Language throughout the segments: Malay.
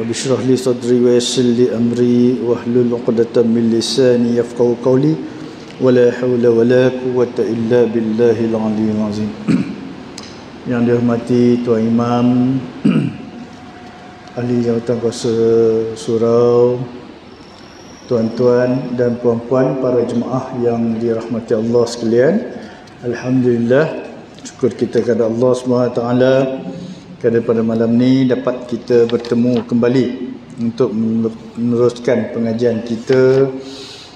Rabbi shrah li sadri wa yassir li amri wahlul 'uqdatam min lisani yafqahu qawli wala haula wala quwwata illa billahil aliyyil azim. Yang dihormati Tuan Imam, ahli jawatan kuasa surau, tuan-tuan dan puan-puan, para jemaah yang dirahmati Allah sekalian. Alhamdulillah, syukur kita kepada Allah SWT kerana pada malam ni dapat kita bertemu kembali untuk meneruskan pengajian kita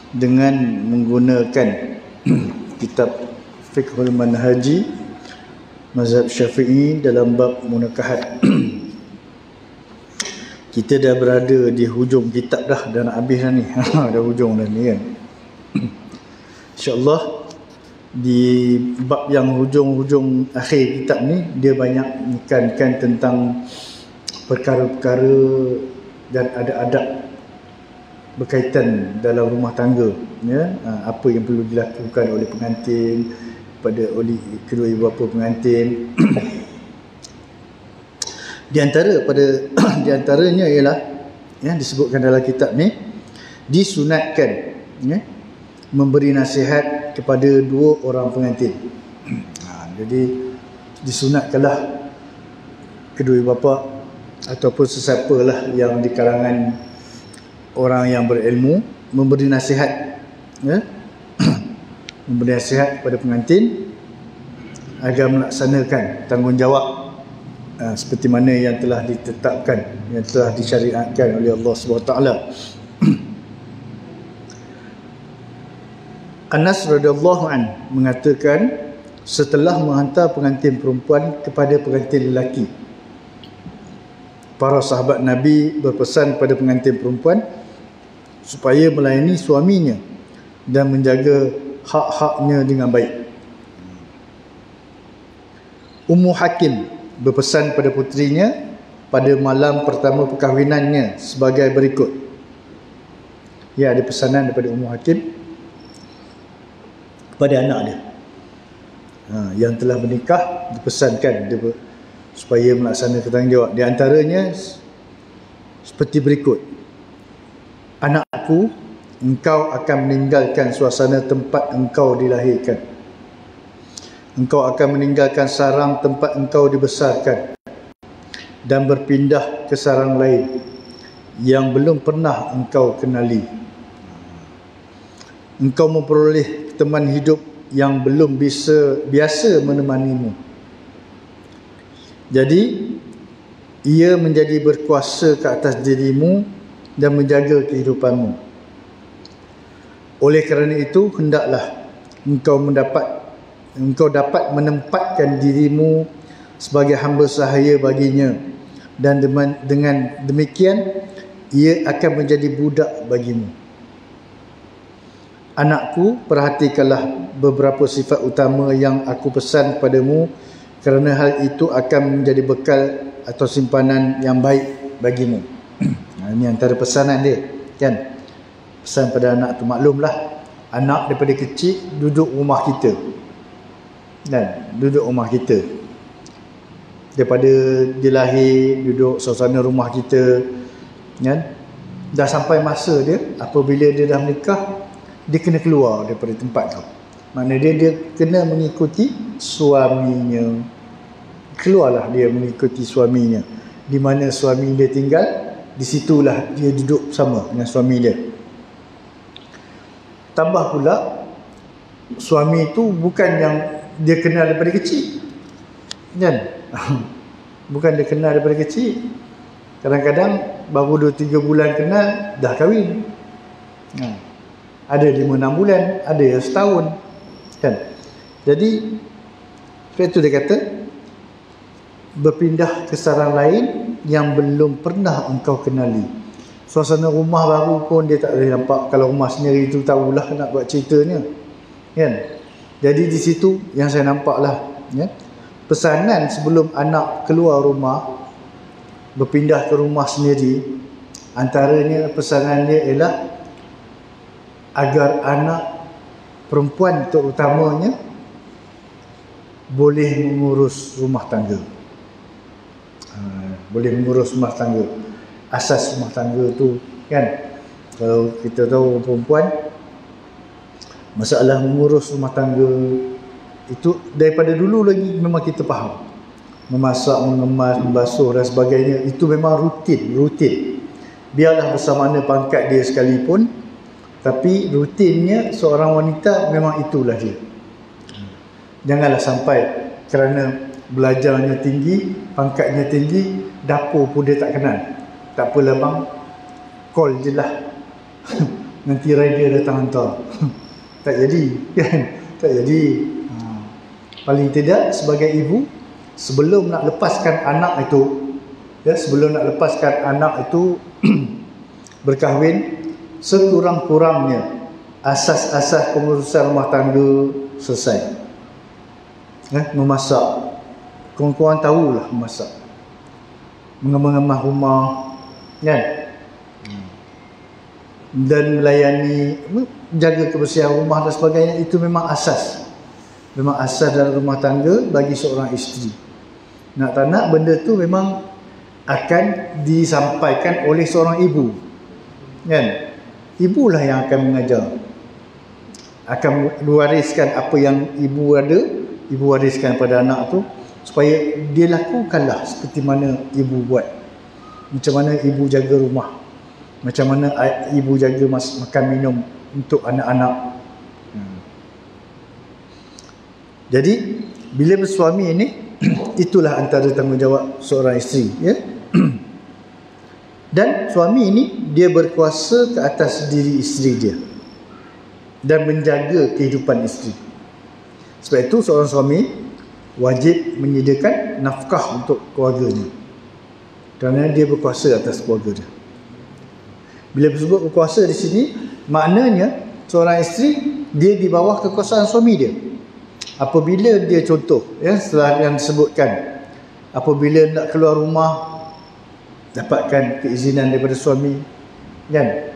dengan menggunakan kitab Fiqhul Manhaji Mazhab Syafi'i dalam bab munakahat. Kita dah berada di hujung kitab dah nak habis dah ni. Dah hujung dah ni kan. InsyaAllah di bab yang hujung-hujung akhir kitab ni, dia banyak menekankan tentang perkara-perkara dan adab-adab berkaitan dalam rumah tangga, ya. Apa yang perlu dilakukan oleh pengantin, oleh kedua ibu bapa pengantin. Di antaranya ialah yang disebutkan dalam kitab ni, disunatkan, ya, memberi nasihat kepada dua orang pengantin. Jadi disunatkanlah kedua ibu bapa ataupun sesiapalah yang di kalangan orang yang berilmu memberi nasihat, ya, memberi nasihat kepada pengantin agar melaksanakan tanggungjawab seperti mana yang telah ditetapkan, yang telah disyariatkan oleh Allah SWT. Anas radhiyallahu an mengatakan, setelah menghantar pengantin perempuan kepada pengantin lelaki, para sahabat Nabi berpesan kepada pengantin perempuan supaya melayani suaminya dan menjaga hak-haknya dengan baik. Ummu Hakim berpesan pada putrinya pada malam pertama perkahwinannya sebagai berikut. Ya, ada pesanan daripada Ummu Hakim kepada anak dia, yang telah menikah, dipesankan supaya melaksanakan tanggungjawab. Di antaranya seperti berikut: anakku, engkau akan meninggalkan suasana tempat engkau dilahirkan. Engkau akan meninggalkan sarang tempat engkau dibesarkan dan berpindah ke sarang lain yang belum pernah engkau kenali. Engkau memperoleh teman hidup yang belum biasa menemanimu. Jadi ia menjadi berkuasa ke atas dirimu dan menjaga kehidupanmu. Oleh kerana itu, hendaklah engkau dapat menempatkan dirimu sebagai hamba sahaya baginya, dan dengan demikian ia akan menjadi budak bagimu. Anakku, perhatikanlah beberapa sifat utama yang aku pesan kepadamu, kerana hal itu akan menjadi bekal atau simpanan yang baik bagimu. Ini antara pesanan dia, kan? Pesan pada anak tu, maklumlah anak daripada kecil duduk rumah kita, dan duduk rumah kita daripada dia lahir, duduk suasana rumah kita, kan? Dah sampai masa dia, apabila dia dah menikah, dia kena keluar daripada tempat tu. Maknanya dia kena mengikuti suaminya. Keluarlah dia mengikuti suaminya. Di mana suami dia tinggal, di situlah dia duduk bersama dengan suami dia. Tambah pula, suami itu bukan yang dia kenal daripada kecil, kan? Bukan dia kenal daripada kecil. Kadang-kadang baru 2-3 bulan kenal, dah kahwin. Ada 5-6 bulan, ada yang setahun, kan? Jadi sebab itu dia kata, berpindah ke sarang lain yang belum pernah engkau kenali. Suasana rumah baru pun dia tak boleh nampak. Kalau rumah sendiri tu tahulah nak buat ceritanya, kan? Jadi di situ yang saya nampaklah, ya, pesanan sebelum anak keluar rumah, berpindah ke rumah sendiri, antaranya pesanan dia ialah agar anak perempuan terutamanya boleh mengurus rumah tangga. Boleh mengurus rumah tangga. asas rumah tangga tu kan. Kalau kita tahu perempuan, masalah mengurus rumah tangga itu daripada dulu lagi memang kita faham. Memasak, mengemas, membasuh dan sebagainya, itu memang rutin. Biarlah bersama mana pangkat dia sekalipun, tapi rutinnya seorang wanita memang itulah dia. Janganlah sampai kerana belajarnya tinggi, pangkatnya tinggi, dapur pun dia tak kenal. Tak apalah bang, call je lah. Nanti rider datang hantar. Tak jadi kan? Tak jadi. Paling tidak sebagai ibu, sebelum nak lepaskan anak itu, berkahwin, sekurang-kurangnya asas-asas pengurusan rumah tangga selesai. Memasak, korang tahulah memasak, mengemah rumah kan, dan melayani, jaga kebersihan rumah dan sebagainya. Itu memang asas dalam rumah tangga bagi seorang isteri. Nak tak nak, benda tu memang akan disampaikan oleh seorang ibu kan. Ibulah yang akan mengajar, akan mewariskan apa yang ibu ada, ibu wariskan pada anak tu, supaya dia lakukanlah seperti mana ibu buat. Macam mana ibu jaga rumah, macam mana ibu jaga makan minum untuk anak-anak. Jadi bila bersuami ini, itulah antara tanggungjawab seorang isteri ya. Dan suami ini dia berkuasa ke atas diri isteri dia dan menjaga kehidupan isteri. Sebab itu seorang suami wajib menyediakan nafkah untuk keluarganya, kerana dia berkuasa atas keluarga dia. Bila disebut berkuasa di sini, maknanya seorang isteri dia di bawah kekuasaan suami dia. Apabila dia, contoh ya, setelah yang disebutkan, apabila nak keluar rumah, dapatkan keizinan daripada suami kan,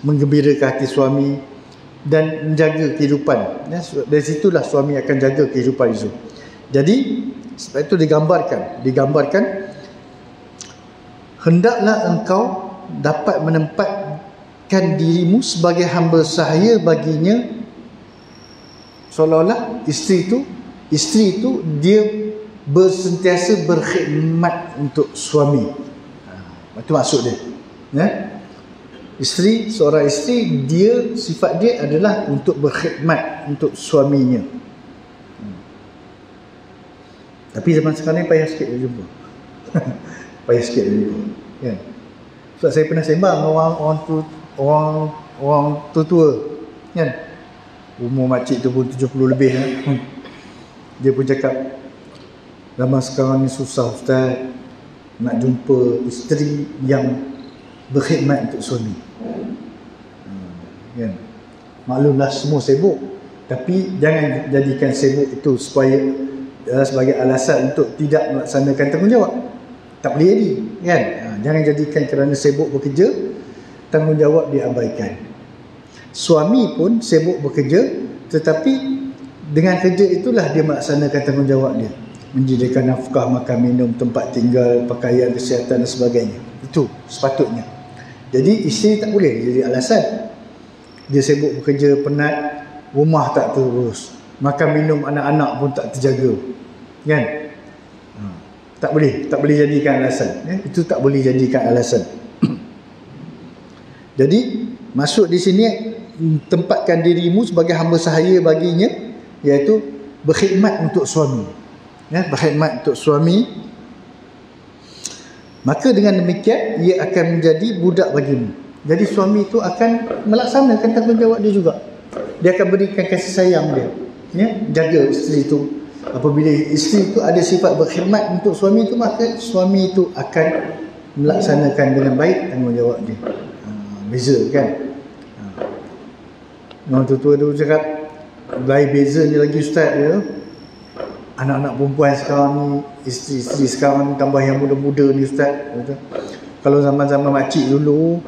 menggembirakan hati suami dan menjaga kehidupan ya. Dari situlah suami akan jaga kehidupan itu. Jadi sebab itu digambarkan hendaklah engkau dapat menempatkan dirimu sebagai hamba sahaya baginya, seolah-olah isteri itu dia bersentiasa berkhidmat untuk suami. Itu maksud dia ya? Seorang isteri, dia sifat dia adalah untuk berkhidmat untuk suaminya. Tapi zaman sekarang ni payah sikit dia jumpa. Payah sikit dia jumpa kan? Sebab saya pernah sembang orang tua kan, umur makcik tu pun 70 lebih kan? Dia pun cakap, zaman sekarang ni susah Ustaz nak jumpa isteri yang berkhidmat untuk suami kan? Maklumlah semua sibuk, tapi jangan jadikan sibuk itu sebagai alasan untuk tidak melaksanakan tanggungjawab. Tak boleh jadi kan? Jangan jadikan kerana sibuk bekerja, tanggungjawab diabaikan. Suami pun sibuk bekerja, tetapi dengan kerja itulah dia melaksanakan tanggungjawab dia, menyediakan nafkah, makan minum, tempat tinggal, pakaian, kesihatan dan sebagainya. Itu sepatutnya. Jadi isteri tak boleh jadi alasan. Dia sibuk bekerja, penat, rumah tak terurus, makan minum anak-anak pun tak terjaga kan? Tak boleh jadikan alasan ya? Itu tak boleh jadikan alasan. Jadi maksud di sini, tempatkan dirimu sebagai hamba sahaya baginya, iaitu berkhidmat untuk suami ya, berkhidmat untuk suami. Maka dengan demikian ia akan menjadi budak bagimu. Jadi suami itu akan melaksanakan tanggungjawab dia juga. Dia akan berikan kasih sayang dia ya, jaga isteri itu. Apabila isteri itu ada sifat berkhidmat untuk suami itu, maka suami itu akan melaksanakan dengan baik tanggungjawab dia. Beza kan? Orang tua dulu cakap, lain bezanya lagi Ustaz ya, anak-anak perempuan sekarang ni, isteri-isteri sekarang ni, tambah yang muda-muda ni Ustaz. Kalau zaman-zaman makcik dulu,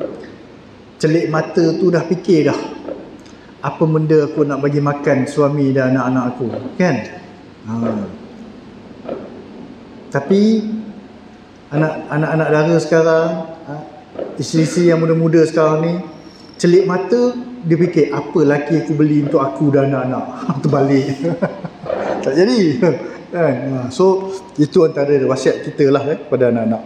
celik mata tu dah fikir dah, apa benda aku nak bagi makan suami dan anak-anak aku kan. Tapi anak-anak dara sekarang, isteri-isteri yang muda-muda sekarang ni, celik mata dia fikir apa laki aku beli untuk aku dan anak-anak. Terbalik. Tak jadi kan. So itu antara wasiat kita lah kepada anak-anak.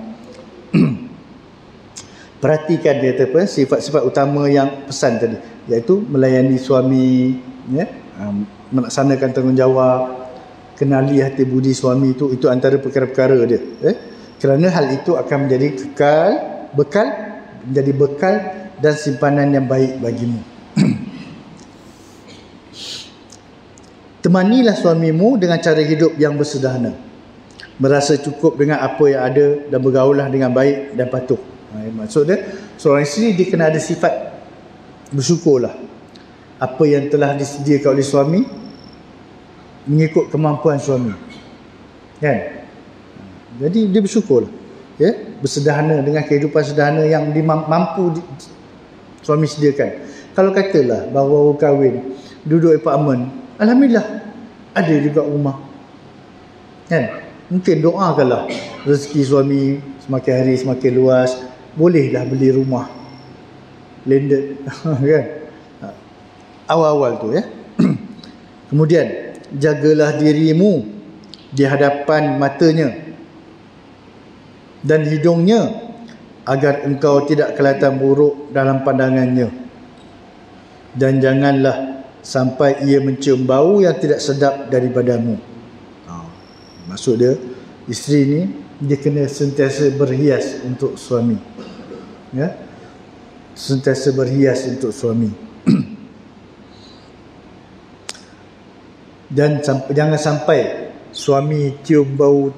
Perhatikan dia kata apa, sifat-sifat utama yang pesan tadi, iaitu melayani suami, melaksanakan tanggungjawab, kenali hati budi suami, itu antara perkara-perkara dia. Kerana hal itu akan menjadi menjadi bekal dan simpanan yang baik bagimu. Temanilah suamimu dengan cara hidup yang bersederhana, merasa cukup dengan apa yang ada, dan bergaulah dengan baik dan patuh. Maksud dia, seorang isteri dia kena ada sifat bersyukurlah. Apa yang telah disediakan oleh suami mengikut kemampuan suami, kan? Jadi dia bersyukurlah, bersederhana dengan kehidupan sederhana yang mampu suami sediakan. Kalau katalah baru kahwin, duduk apartmen, alhamdulillah ada juga rumah, kan? Mungkin doakanlah rezeki suami semakin hari semakin luas, bolehlah beli rumah landed kan, awal-awal tu Kemudian jagalah dirimu di hadapan matanya dan hidungnya, agar engkau tidak kelihatan buruk dalam pandangannya, dan janganlah sampai ia mencium bau yang tidak sedap daripadamu. Maksud dia, isteri ni dia kena sentiasa berhias untuk suami, sentiasa berhias untuk suami. Dan jangan sampai suami cium bau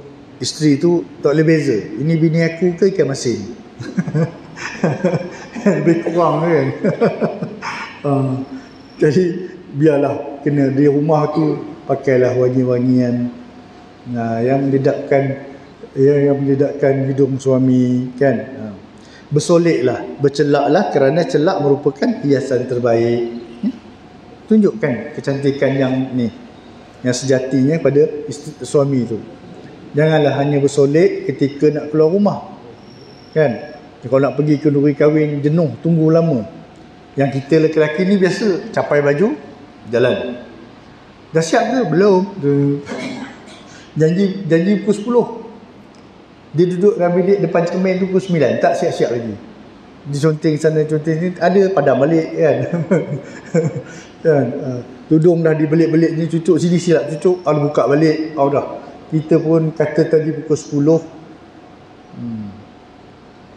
isteri tu tak boleh beza, ini bini aku ke ikan masin. Lebih kurang kan. Jadi biarlah, kena di rumah tu pakailah wangi-wangian yang meledakkan hidung suami, kan. Bersoleklah, bercelaklah, kerana celak merupakan hiasan terbaik. Tunjukkan kecantikan yang sejatinya pada suami tu. Janganlah hanya bersolek ketika nak keluar rumah, kan. Kalau nak pergi ke kenduri kahwin jenuh, tunggu lama. Yang kita lelaki-lelaki ni biasa capai baju, jalan. Dah siap ke? Belum. Janji pukul 10. Dia duduk dalam bilik depan cermin tu pukul 9, tak siap-siap lagi. Dia conteng sana conteng sini, ada padam balik, kan. Kan? Tudung dah dibelit-belit ni, cucuk sini silap cucuk, buka balik, dah. Kita pun kata tadi pukul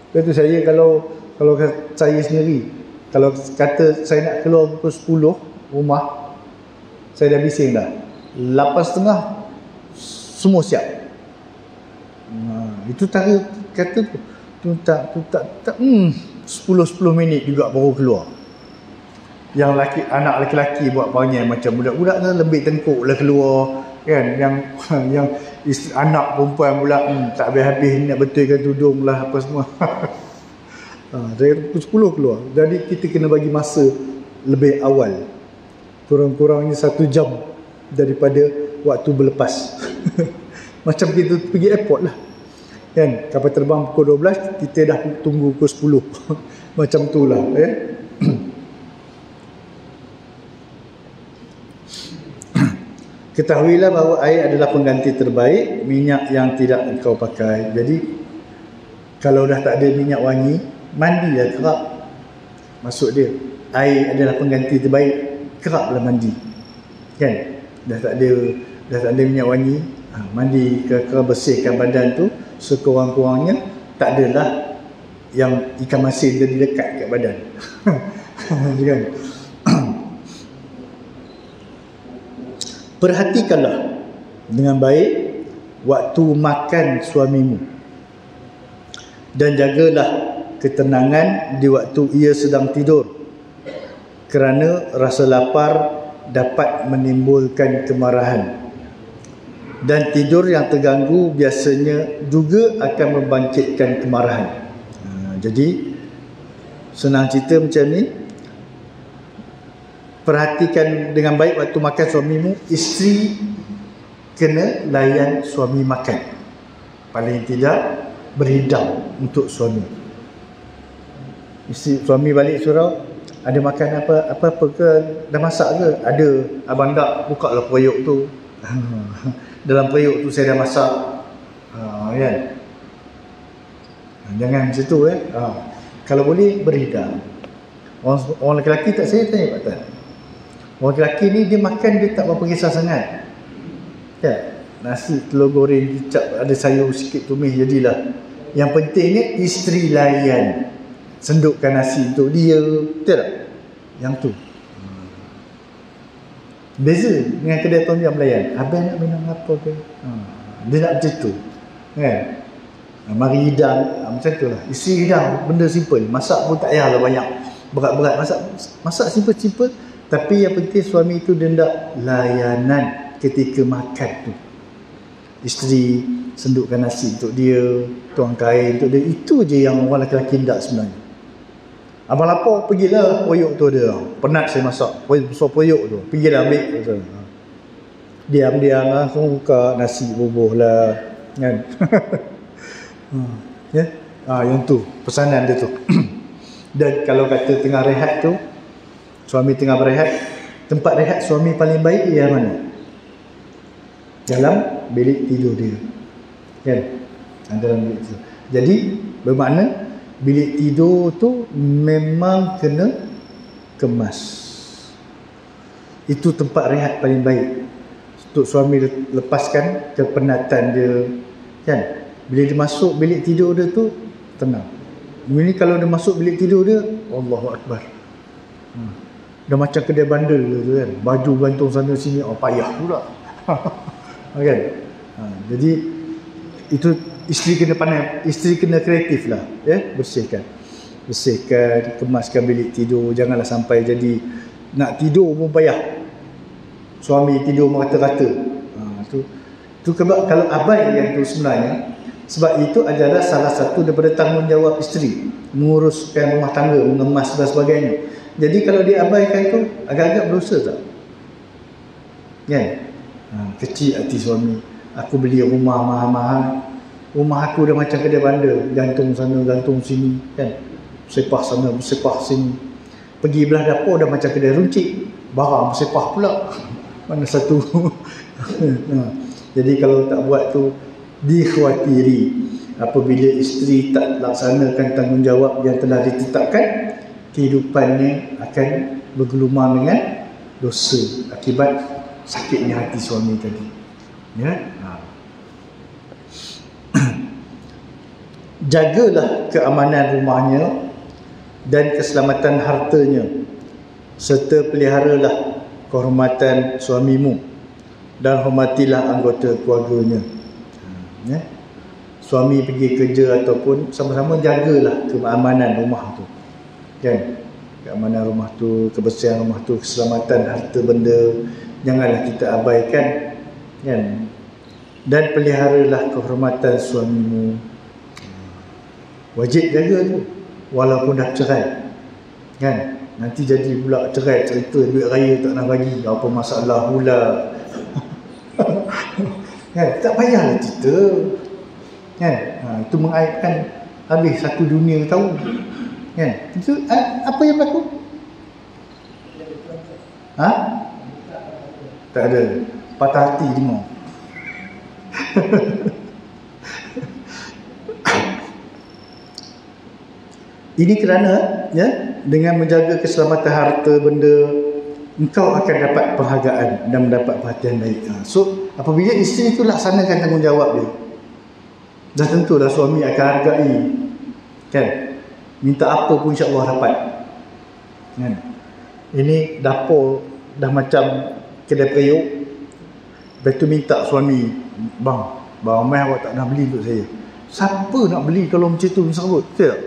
10. Itu saya kalau saya sendiri, kalau kata saya nak keluar pukul 10 rumah, saya dah bising dah. 8.30 semua siap. Itu kata tu tak 10 minit juga baru keluar. Yang anak lelaki buat panggil macam budak-budak kan, lebih tengkuk lah keluar, kan. Yang anak perempuan pula tak habis-habis nak betulkan tudung lah apa semua. Dari pukul 10 keluar. Jadi kita kena bagi masa lebih awal, kurang-kurangnya 1 jam daripada waktu berlepas. Macam kita pergi airport lah, kan. Kapal terbang pukul 12, kita dah tunggu pukul 10. Macam tu lah, Ketahuilah bahawa air adalah pengganti terbaik minyak yang tidak engkau pakai. Jadi kalau dah tak ada minyak wangi, mandilah kerap. Maksud dia, air adalah pengganti terbaik, keraplah mandi, kan. Dah tak ada minyak wangi, mandi kerap, bersihkan badan tu sekurang-kurangnya. Tak adalah yang ikan masin jadi dekat kat badan. Kan. Perhatikanlah dengan baik waktu makan suamimu, dan jagalah ketenangan di waktu ia sedang tidur, kerana rasa lapar dapat menimbulkan kemarahan, dan tidur yang terganggu biasanya juga akan membangkitkan kemarahan. Jadi senang cerita macam ni, perhatikan dengan baik waktu makan suamimu. Isteri kena layan suami makan, paling tidak berhidang untuk suami. Suami balik surau, ada makan apa ke, dah masak ke? Ada. Abang tak, buka lah periuk tu. Dalam periuk tu saya dah masak. Kan? Jangan macam tu Kalau boleh berhidang. Orang lelaki tak, saya tanya Pak Tan. Orang lelaki ni dia makan, dia tak berapa kisah sangat. Kan? Nasi, telur goreng, kicap, ada sayur sikit, tumis, jadilah. Yang pentingnya isteri layan, sendukkan nasi untuk dia, betul tak? Yang tu beza dengan kedai Tom Yam layan. Abang nak minum apa ke? Dia nak macam tu kan? Mari hidang, macam tu lah. Isteri hidang, benda simple. Masak pun tak payahlah banyak berat-berat. Masak simple-simple. Tapi yang penting suami tu dia nak layanan ketika makan tu. Isteri sendukkan nasi untuk dia, tuang kain untuk dia. Itu je yang orang lelaki tak sebenarnya. Abang lapar, pergilah periuk tu dia. Penat saya masak, besar periuk tu. Pergilah ambil tu. Diam-diam langsung buka nasi bubuh lah kan. Ya? Yang tu pesanan dia tu. Dan kalau kata tengah rehat tu, suami tengah berehat, tempat rehat suami paling baik ialah mana? Dalam bilik tidur dia kan? Dalam bilik tidur. Jadi bermakna bilik tidur tu memang kena kemas. Itu tempat rehat paling baik untuk suami lepaskan kepenatan dia kan. Bila dia masuk bilik tidur dia tu tenang. Ini kalau dia masuk bilik tidur dia, Allahu Akbar. Dah macam kedai bandar tu kan. Baju gantung sana sini, payah pula. Kan? Jadi itu isteri kena pandai, isteri kena kreatif lah bersihkan, kemaskan bilik tidur. Janganlah sampai jadi nak tidur pun payah, suami tidur merata-rata. Tu kalau abai yang tu sebenarnya. Sebab itu adalah salah satu daripada tanggungjawab isteri, menguruskan rumah tangga, mengemas dan sebagainya. Jadi kalau dia abaikan tu, agak-agak berdosa tak? Kan? Kecil hati suami. Aku beli rumah mahal-mahal, rumah aku dah macam kedai bandar, gantung sana, gantung sini kan, sepah sana, sepah sini. Pergi belah dapur dah macam kedai runcit, barang sepah pula. Mana satu? Jadi kalau tak buat tu, dikhawatiri apabila isteri tak laksanakan tanggungjawab yang telah ditetapkan, kehidupannya akan bergelumang dengan dosa akibat sakitnya hati suami tadi. Ya. Jagalah keamanan rumahnya dan keselamatan hartanya, serta peliharalah kehormatan suamimu dan hormatilah anggota keluarganya. Ya. Suami pergi kerja ataupun sama-sama jagalah keamanan rumah tu kan, keamanan rumah tu, kebersihan rumah tu, keselamatan harta benda, janganlah kita abaikan kan. Dan peliharalah kehormatan suamimu, wajib jaga tu walaupun dah cerai kan. Nanti jadi pula cerai, cerita duit raya tak nak bagi, apa masalah pula. Kan? Tak payahlah cerita kan. Itu mengaibkan, habis satu dunia tahu kan. Itu apa yang berlaku? Tak ada, patah hati semua. Ini kerana dengan menjaga keselamatan harta benda, engkau akan dapat penghargaan dan mendapat perhatian baik. So apabila isteri itu laksanakan tanggungjawab dia, dah tentulah suami akan hargai kan. Minta apa pun insya-Allah dapat kan. Ini dapur dah macam kedai periuk, lepas tu minta suami, bang mai awak tak nak beli untuk saya. Siapa nak beli kalau macam tu sebut, betul tak?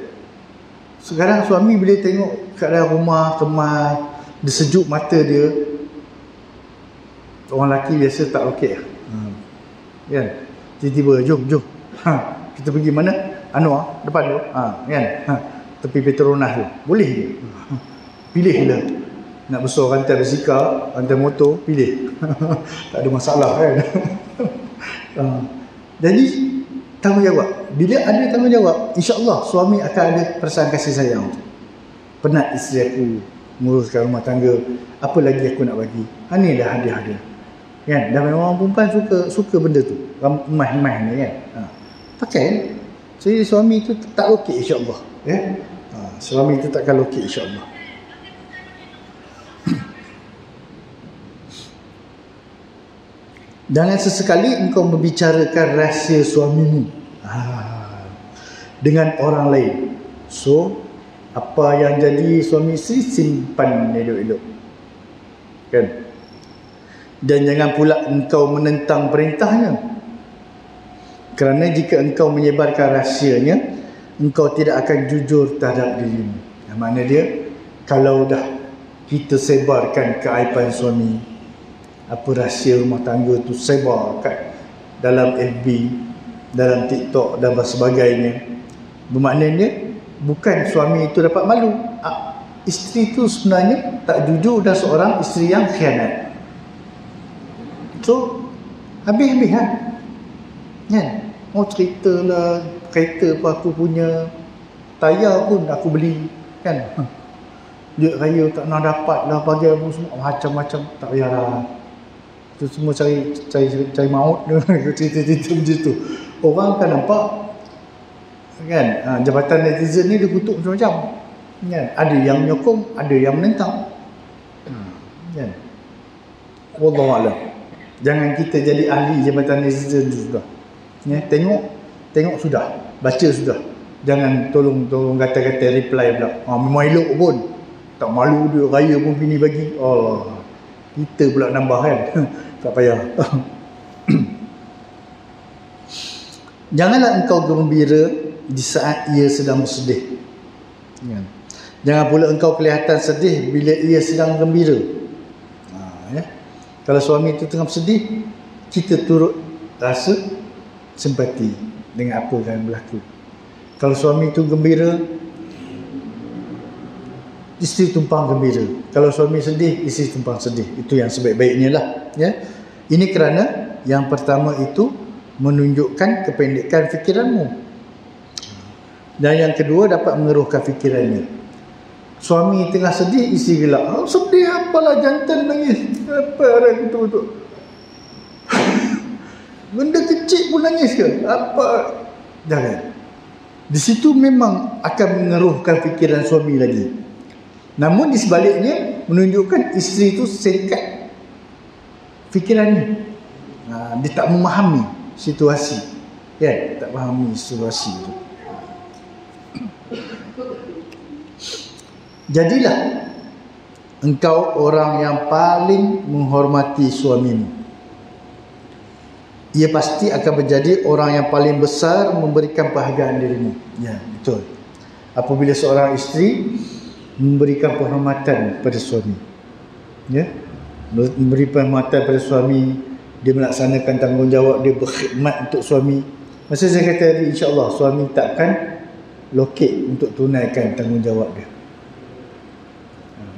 Sekarang suami bila tengok keadaan rumah kemas, dia sejuk mata dia, orang lelaki biasa tak okey kan. Tiba-tiba jom kita pergi mana? Anwar depan tu kan, tepi Petronas tu, boleh je. Pilih lah, nak besar rantai basikal, rantai motor, pilih. Tak ada masalah kan. Jadi tanggungjawab. Bila ada tanggungjawab, insya-Allah suami akan ada perasaan kasih sayang. Penat isteri aku menguruskan rumah tangga, apa lagi aku nak bagi? Ni dah hadiah dia. Kan? Dan memang orang perempuan suka benda tu. Emas-emas ni kan. Pakai. Jadi suami tu tak lokek insya-Allah, ya. Suami tu takkan lokek insya-Allah. Jangan sesekali engkau membicarakan rahsia suamimu dengan orang lain. So, apa yang jadi suami isteri simpan elok-elok. Kan? Dan jangan pula engkau menentang perintahnya. Kerana jika engkau menyebarkan rahsianya, engkau tidak akan jujur terhadap dirimu. Yang mana dia, kalau dah kita sebarkan keaiban suami, apa rahsia rumah tangga tu sebar kat dalam FB, dalam TikTok dan sebagainya, bermaknanya bukan suami itu dapat malu, isteri tu sebenarnya tak jujur dan seorang isteri yang khianat. So habis-habis kan? Mau cerita lah, kereta pun aku punya, tayar pun aku beli kan, duit raya tak nak dapat lah, bagi aku semua macam-macam, tak payahlah. Itu semua cari maut cerita-cerita macam tu. Orang kan nampak kan, jabatan netizen ni dia kutuk macam-macam kan? Ada yang menyokong, ada yang menentang kan? Wallahualam. Jangan kita jadi ahli jabatan netizen juga ya? Tengok sudah, baca sudah, jangan tolong kata-kata reply pula. Memang elok pun, tak malu dia, raya pun bini bagi. Allah, kita pula nambah kan. Tak payah. Janganlah engkau gembira di saat ia sedang bersedih. Jangan pula engkau kelihatan sedih bila ia sedang gembira. Ya. Kalau suami itu tengah bersedih, kita turut rasa simpati dengan apa yang berlaku. Kalau suami itu gembira, isteri tumpang gembira. Kalau suami sedih, isteri tumpang sedih. Itu yang sebaik-baiknya lah ya. Ini kerana yang pertama itu menunjukkan kependekan fikiranmu, dan yang kedua dapat mengeruhkan fikirannya. Suami tengah sedih, isteri gelak. Sedih apalah, jantan nangis. Apa orang tu benda kecil pun nangis ke? Apa? Jangan. Di situ memang akan mengeruhkan fikiran suami lagi. Namun di sebaliknya menunjukkan isteri itu singkat fikirannya. Dia tak memahami situasi. Ya, tak memahami situasi itu. Jadilah engkau orang yang paling menghormati suamimu. Ia pasti akan menjadi orang yang paling besar memberikan penghargaan dirimu. Ya, betul. Apabila seorang isteri memberikan penghormatan pada suami, ya, memberi penghormatan pada suami, dia melaksanakan tanggungjawab dia, berkhidmat untuk suami. Masa saya kata tadi, insya-Allah suami takkan lokek untuk tunaikan tanggungjawab dia.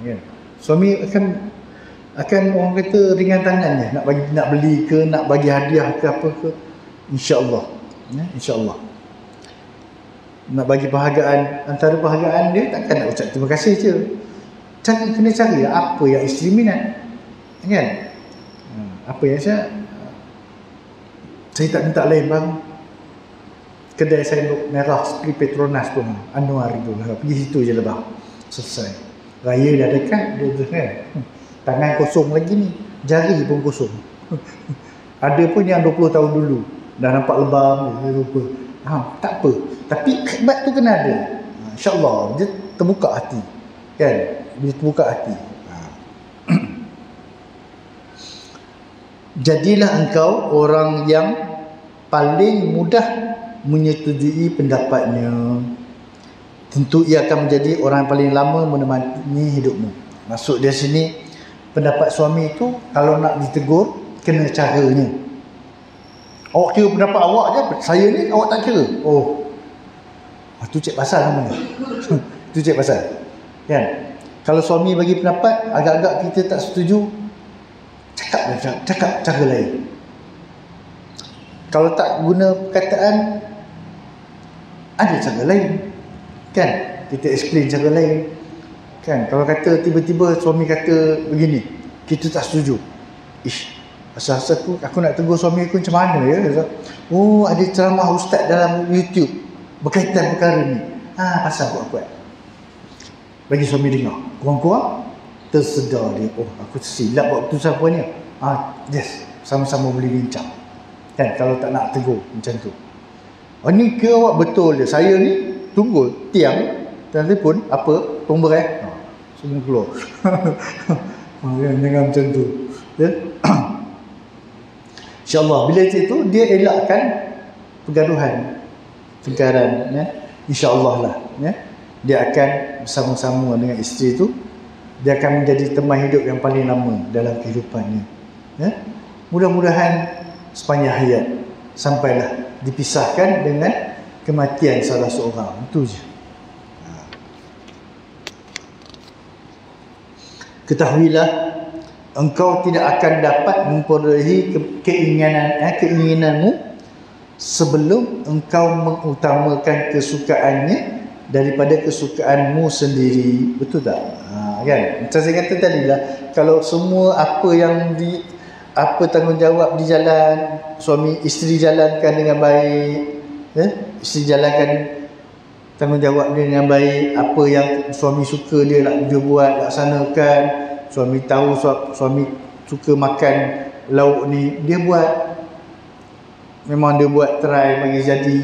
Ya. Suami akan orang kata ringan tangannya nak beli ke, nak bagi hadiah ke apa ke, insya-Allah. Ya, insya-Allah. Nak bagi penghargaan, antara penghargaan dia takkan nak ucap terima kasih je. Kena cari apa yang isteri minat. Kan? Apa yang saya tak minta lain bang. Kedai saya merah seperti Petronas tu, Anwar tu, pergi situ je lah bang. Selesai. Raya dah dekat, dia kan. Tangan kosong lagi ni, jari pun kosong. Ada pun yang 20 tahun dulu dah nampak lebam, dia lupa. Tak apa, tapi khidmat tu kena ada. InsyaAllah dia terbuka hati, kan? Dia terbuka hati. Jadilah engkau orang yang paling mudah menyetujui pendapatnya. Tentu ia akan menjadi orang yang paling lama menemani hidupmu. Maksud dia sini, pendapat suami itu kalau nak ditegur, kena caranya. Awak kira pendapat awak je, saya ni awak tak kira. Tu cek pasal namanya. Tu cek pasal. Kan? Kalau suami bagi pendapat, agak-agak kita tak setuju, cakap cara lain. Kalau tak guna perkataan, Ada cara lain, kan? Kita explain cara lain, kan? Kalau kata tiba-tiba suami kata begini, kita tak setuju. Asal-asal aku nak tegur suami aku macam mana ya? Oh, ada ceramah ustaz dalam YouTube berkaitan perkara ni. Pasal buat-buat. Bagi suami dengar. Kurang-kurang tersedar dia. Oh, aku tersilap buat keputusan apa ni. Yes, sama-sama boleh bincang. Kan, kalau tak nak tegur macam tu. Ni ke awak betul dia. Saya ni tunggu tiang telefon apa tombol semua keluar. Jangan macam tu. Ya. InsyaAllah bila itu dia elakkan pergaduhan, tengkaran, ya. InsyaAllah lah, ya. Dia akan bersama-sama dengan isteri itu, dia akan menjadi teman hidup yang paling lama dalam kehidupannya, ya. Mudah-mudahan sepanjang hayat sampailah dipisahkan dengan kematian salah seorang. Itu je. Ketahuilah engkau tidak akan dapat memperolehi keinginanmu sebelum engkau mengutamakan kesukaannya daripada kesukaanmu sendiri. Betul tak? Kan? Macam saya kata tadi lah, kalau semua apa yang tanggungjawab di jalan, suami isteri jalankan dengan baik, isteri jalankan tanggungjawab dia dengan baik, apa yang suami suka dia buat, laksanakan. Suami tahu suami suka makan lauk ni, dia buat. Memang dia buat, try bagi jadi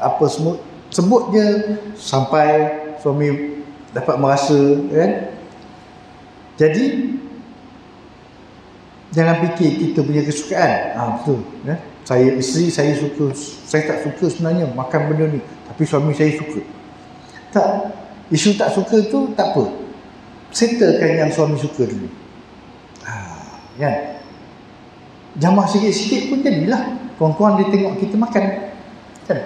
apa semua, sebut je sampai suami dapat merasa, kan? Jadi jangan fikir kita punya kesukaan. Betul, ya? Saya isteri saya suka, saya tak suka sebenarnya makan benda ni, tapi suami saya suka. Tak, isu tak suka tu tak apa, settlekan yang suami suka dulu. Kan? Jamah sikit-sikit pun jadilah. Kawan-kawan dia tengok kita makan, kan?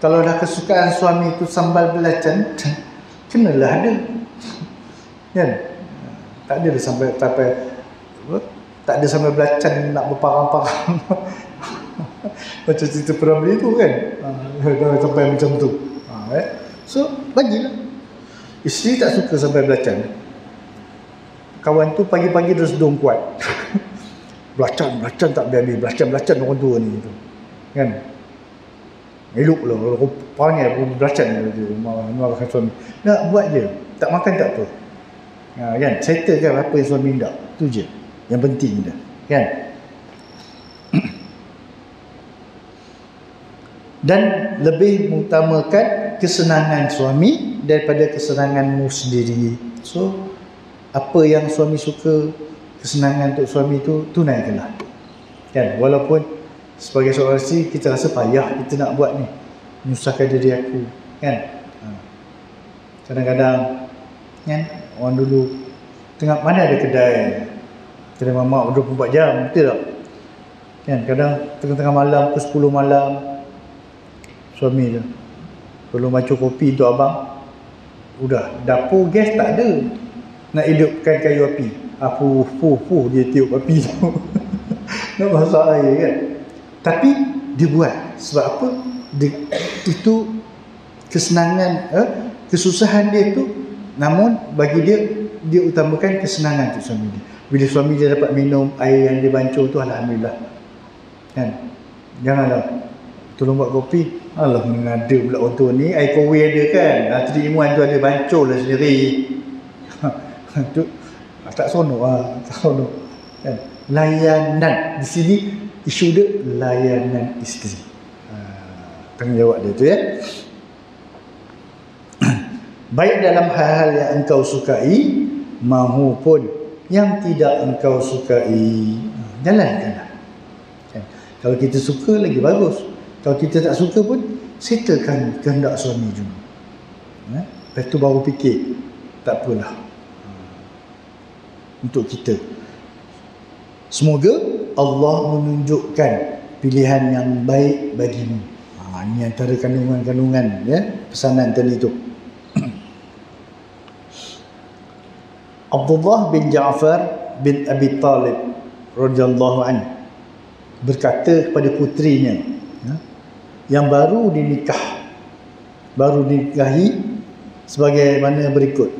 Kalau dah kesukaan suami tu sambal belacan, kenalah ada, kan? Tak ada sampai tak ada sampai belacan nak berparang-parang. Macam cerita Peramli tu, kan? Sampai macam tu. So bagilah. Isteri tak suka sampai belacan. Kawan tu pagi-pagi dia sedung kuat. Belacan tak habis. Belacan orang tua ni tu, kan? Elok lah panggil belacan dia marahkan suami. Nak buat je, tak makan tak apa. Kan? Settlekan apa yang suami nak. Tu je yang penting dah, kan? Dan lebih mengutamakan kesenangan suami daripada kesenanganmu sendiri. So apa yang suami suka, kesenangan untuk suami tu tunaikanlah, kan? Walaupun sebagai seorang isteri kita rasa payah kita nak buat ni, menyusahkan diri aku, kan? Kadang-kadang, kan, orang dulu tengah mana ada kedai mamak 24 jam, betul tak? Kan, kadang tengah-tengah malam ke 10 malam suami tu perlu macam kopi untuk abang, udah dapur gas tak ada, nak hidupkan kayu api, dia tiup api tu nak masak air, kan? Tapi dia buat sebab apa? Itu kesenangan, kesusahan dia tu, namun bagi dia utamakan kesenangan tu suami dia. Bila suami dia dapat minum air yang dia bancur tu, alhamdulillah, kan? Janganlah tolong buat kopi, alah mengada pula orang tua ni, air kowe ada, kan? Terimuan tu ada, bancur lah sendiri. Tu tak seronok, kan? Layanan di sini isu dia layanan isteri, tanggungjawab dia tu, ya. Baik dalam hal-hal yang engkau sukai maupun yang tidak engkau sukai, jalankanlah, kan? Kalau kita suka lagi bagus, kalau kita tak suka pun settlekan kehendak suami juga, lepas tu baru fikir tak apalah untuk kita. Semoga Allah menunjukkan pilihan yang baik bagimu. Ini antara kandungan-kandungan, ya, pesanan tadi tu. Abdullah bin Ja'far bin Abi Talib radhiyallahu anhu berkata kepada putrinya, yang baru dinikah, baru dinikahi, sebagaimana berikut.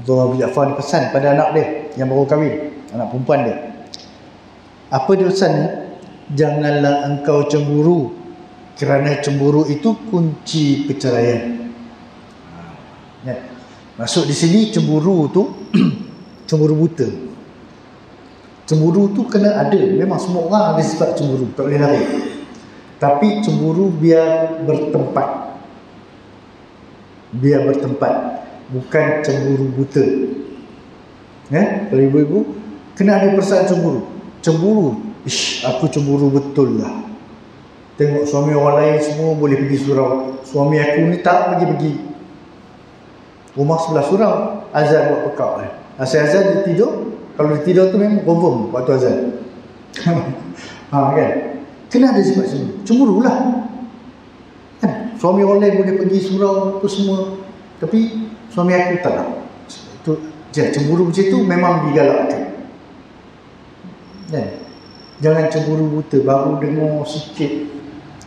Abu Ja'far pesan pada anak dia yang baru kahwin, anak perempuan dia. Apa dia pesan ni? Janganlah engkau cemburu, kerana cemburu itu kunci perceraian. Ya. Masuk di sini cemburu tu cemburu buta. Cemburu tu kena ada. Memang semua orang ada sifat cemburu, tak boleh lari. Tapi cemburu biar bertempat. Biar bertempat, bukan cemburu buta. Ya, kalau ibu-ibu kena ada perasaan cemburu. Cemburu, aku cemburu betul lah. Tengok suami orang lain semua boleh pergi surau, suami aku ni tak pergi-pergi. Rumah sebelah surau, azan buat pekak. Asal azan dia tidur, kalau dia tidur tu memang confirm waktu azan. Kan? Kena ada sifat cemburu lah. Kan? Suami orang lain boleh pergi surau tu semua, tapi suami aku tak nak. Itu cemburu macam tu memang digalakkan. Kan? Jangan cemburu buta, baru dengar sikit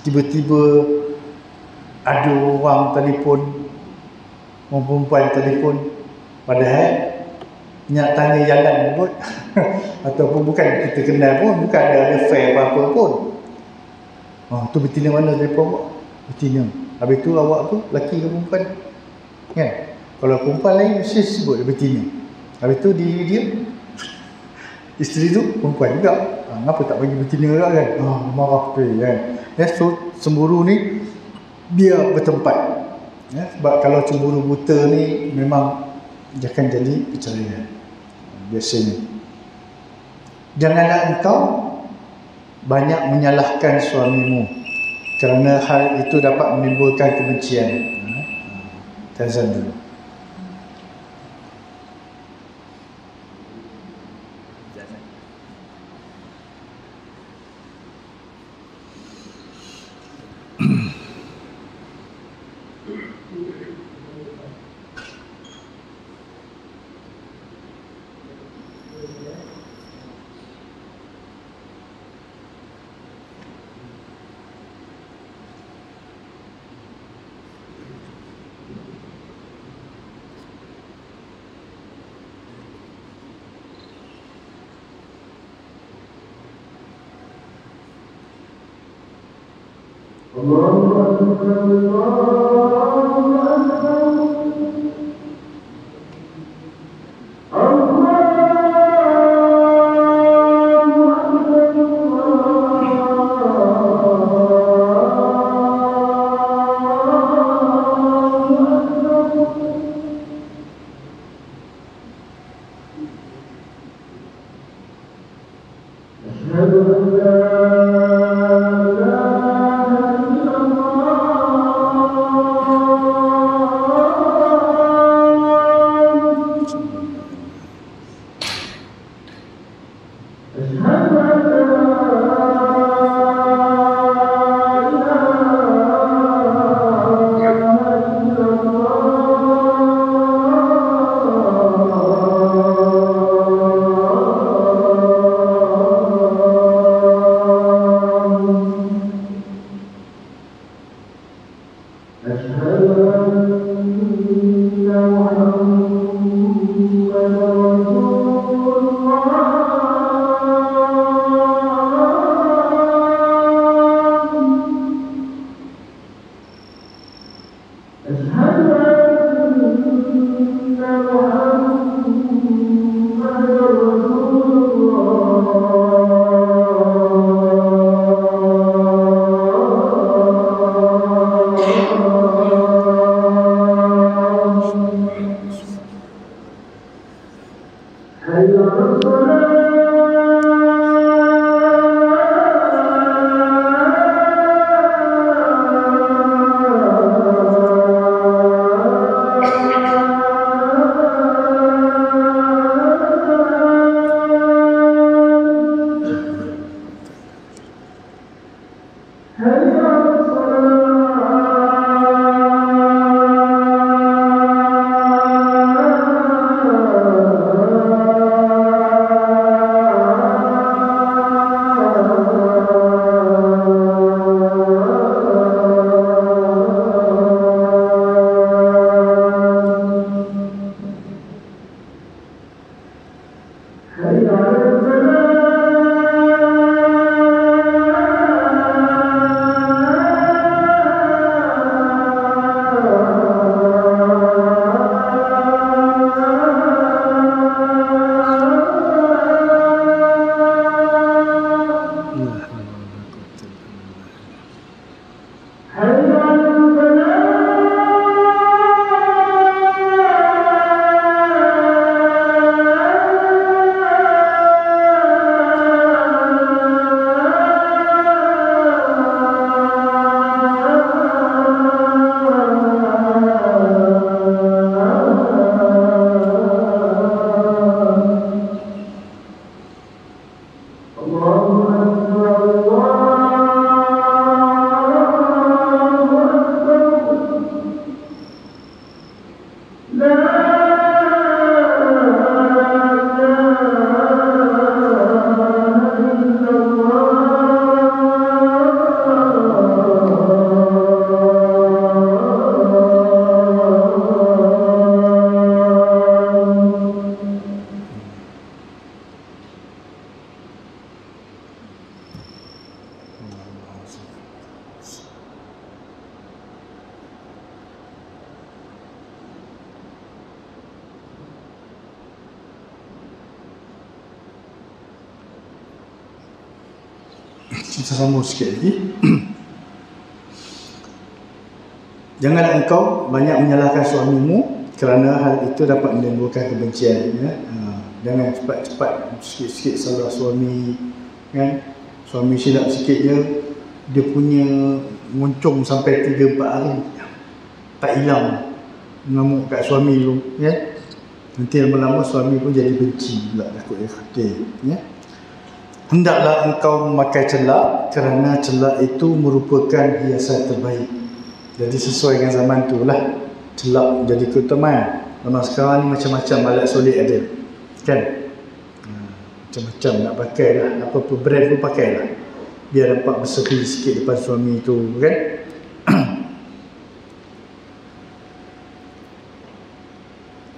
tiba-tiba ada orang telefon, orang perempuan telefon, padahal nak tanya jalan pun ataupun bukan kita kenal pun, bukan ada affair apa-apa pun. Tu betina mana telefon awak? Betina. Habis tu awak tu lelaki ke perempuan? Kan? Kalau perempuan lain mesti sebut dia betina. Habis tu dia isteri tu perempuan juga. Kenapa tak bagi betina juga kan? Marah tu kan. So cemburu ni biar bertempat. Sebab kalau cemburu buta ni memang akan jadi perceraian biasanya. Janganlah engkau banyak menyalahkan suamimu, kerana hal itu dapat menimbulkan kebencian. Tazan dulu. kita sambung sikit lagi. Jangan engkau banyak menyalahkan suamimu kerana hal itu dapat menimbulkan kebencian. Jangan cepat-cepat sikit-sikit salah suami, kan? Suami silap sikit dia punya muncung sampai 3-4 hari tak hilang, mengamuk kat suami tu, ya. Nanti lama-lama suami pun jadi benci pula, takut dia khawatir, ya. Hendaklah engkau memakai celak kerana celak itu merupakan hiasan terbaik. Jadi sesuai dengan zaman tu lah, celak jadi keutamaan. Memang sekarang ni macam-macam alat solid ada, kan? Macam-macam nak pakai lah, apa-apa brand pun pakai lah, biar nampak berseri sikit depan suami tu, kan?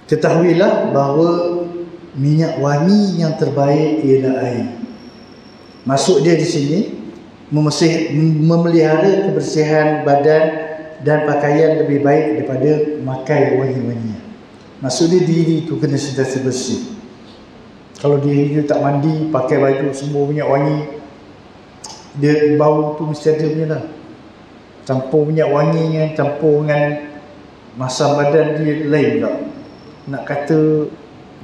Ketahuilah bahawa minyak wangi yang terbaik ialah air. Maksud dia di sini memelihara kebersihan badan dan pakaian lebih baik daripada makai wangi-wangian. Maksud dia diri tu kena sentiasa bersih. Kalau diri dia tak mandi, pakai baju semua minyak wangi, dia bau tu mesti ada punya lah. Campur minyak wangi dengan campur dengan masam badan dia lain tak. Nak kata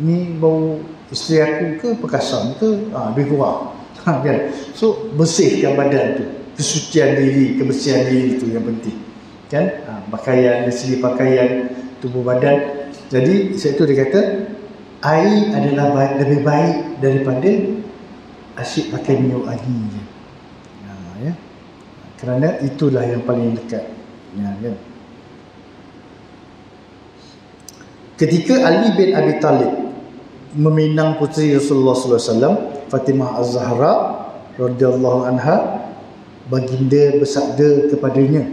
ni bau isteri aku ke perkasan ke, lebih kurang. Kan? So bersihkan badan tu, kesucian diri, kebersihan diri tu yang penting, kan? Pakaian, dari segi pakaian tubuh badan. Jadi sebab tu dia kata air adalah lebih baik daripada asyik pakai minyak wangi je. Ya. Kerana itulah yang paling dekat, ya, kan? Ketika Ali bin Abi Talib meminang puteri Rasulullah SAW, Fatimah Az-Zahra radhiyallahu anha, baginda bersabda kepadanya,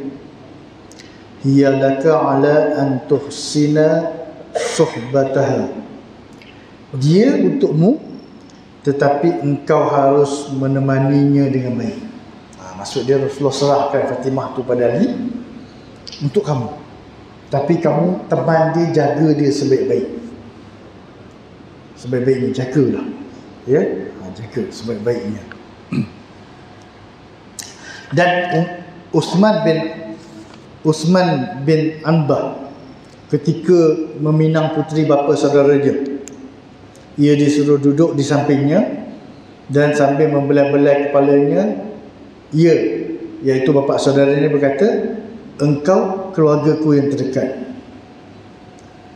hiya laka ala an tuhsina suhbataha, dia untukmu tetapi engkau harus menemaninya dengan baik. Maksud dia Rasulullah serahkan Fatimah tu pada Ali untuk kamu, tapi kamu teman dia, jaga dia sebaik-baik. Sebaik-baiknya, jagalah, ya, jaga sebaik-baiknya. Dan Uthman bin Anbah ketika meminang puteri bapa saudara dia, ia disuruh duduk di sampingnya dan sambil membelai-belai kepalanya, iaitu bapa saudaranya berkata, engkau keluargaku yang terdekat,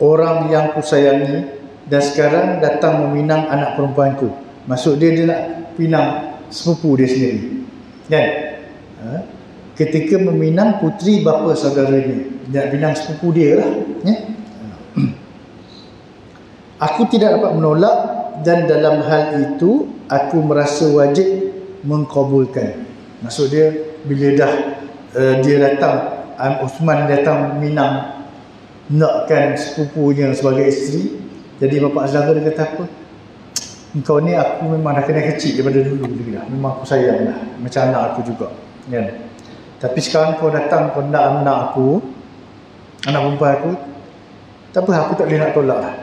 orang yang kusayangi, dan sekarang datang meminang anak perempuanku. Maksud dia nak pinang sepupu dia sendiri, kan? Ketika meminang puteri bapa saudaranya, dia nak pinang sepupu dia lah, ya? Aku tidak dapat menolak, dan dalam hal itu aku merasa wajib mengkabulkan. Maksud dia bila dah dia datang, Uthman datang minang nakkan sepupunya sebagai isteri, jadi bapa saudara dia kata apa, engkau ni aku memang dah kenal kecil daripada dulu juga, memang aku sayang lah, macam anak aku juga, kan? Tapi sekarang kau datang, kau nak anak aku, anak perempuan aku, tak apa, aku tak boleh nak tolak lah,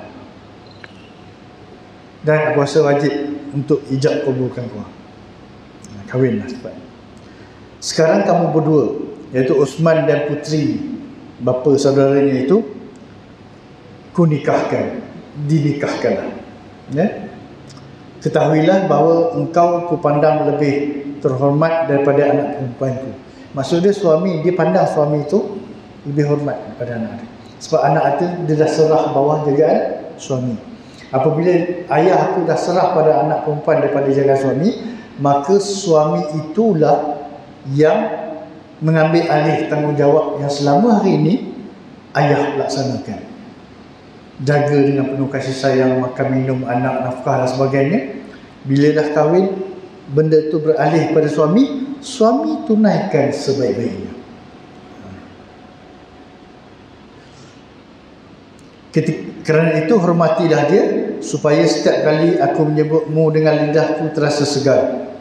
dan aku rasa wajib untuk ijab kabulkan kau, kahwin lah cepat. Sekarang kamu berdua, iaitu Uthman dan puteri bapa saudaranya itu, ku nikahkan, dinikahkanlah, ya? Ketahuilah bahawa engkau ku pandang lebih terhormat daripada anak perempuanku. Maksud dia suami, dia pandang suami itu lebih hormat daripada anak dia, sebab anak itu dia dah serah bawah jagaan suami. Apabila ayah aku dah serah pada anak perempuan daripada jagaan suami, maka suami itulah yang mengambil alih tanggungjawab yang selama hari ini ayah laksanakan. Jaga dengan penuh kasih sayang, makan minum anak, nafkah dan sebagainya. Bila dah kahwin, benda itu beralih pada suami, suami tunaikan sebaik-baiknya. Kerana itu hormatilah dia, supaya setiap kali aku menyebutmu dengan lidahku terasa segar.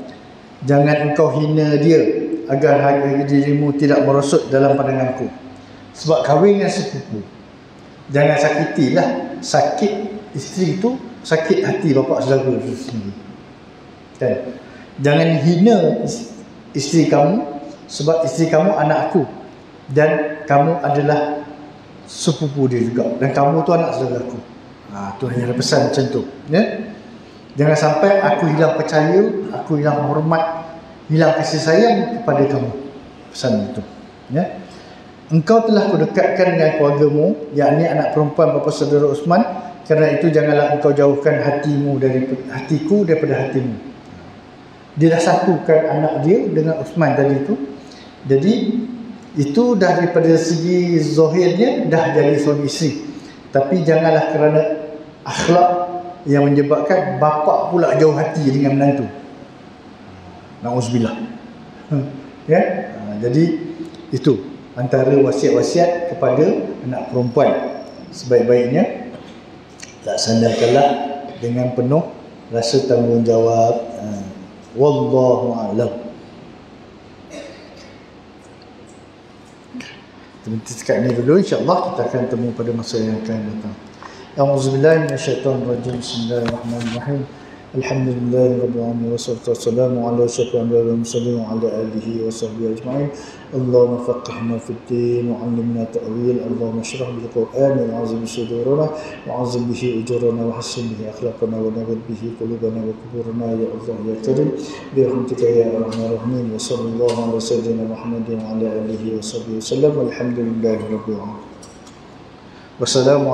Jangan engkau hina dia, agar harga dirimu tidak merosot dalam pandanganku. Sebab kahwin dengan sepupu, jangan sakitilah. Sakit isteri itu sakit hati bapa saudara itu sendiri, kan? Jangan hina isteri kamu, sebab isteri kamu anak aku, dan kamu adalah sepupu dia juga, dan kamu tu anak saudara aku. Tuhan yang ada pesan macam tu, ya. Jangan sampai aku hilang percaya, aku hilang hormat, hilang kasih sayang kepada kamu. Pesan itu, ya. Engkau telah kudekatkan dengan keluargamu, yakni anak perempuan bapa saudara Uthman. Kerana itu janganlah engkau jauhkan hatiku daripada hatimu. Dia dah satukan anak dia dengan Uthman tadi itu. Jadi itu daripada segi zahirnya dah jadi suami isteri. Tapi janganlah kerana akhlak yang menyebabkan bapa pula jauh hati dengan menantu. Na'udzubillah. Ya? Jadi itu antara wasiat-wasiat kepada anak perempuan. Sebaik-baiknya laksanakanlah dengan penuh rasa tanggungjawab. Wallahu a'lam. Berhenti sekat ini dulu, insya-Allah kita akan temu pada masa yang akan datang. A'udzubillahi minasyaitonirrajim. Bismillahirrahmanirrahim. Alhamdulillahi rabbil alamin wassalatu wassalamu ala asyrafil anbiya'i wal mursalin wa ala alihi wa sahbihi ajma'in. Allahumma faqihna fid din wa 'allimna ta'wil. Allahumma shrah bil Qur'anil 'azim sudurana wa 'azim bihi ujurana wa hassin bihi akhlaqana wa nawwir bihi qulubana wa quburana ya Allah ya Karim bi rahmatika ya arhamar rahimin. Wa sallallahu ala sayyidina Muhammadin wa ala alihi wa sahbihi wasallam. Alhamdulillahi rabbil alamin. Wassalamu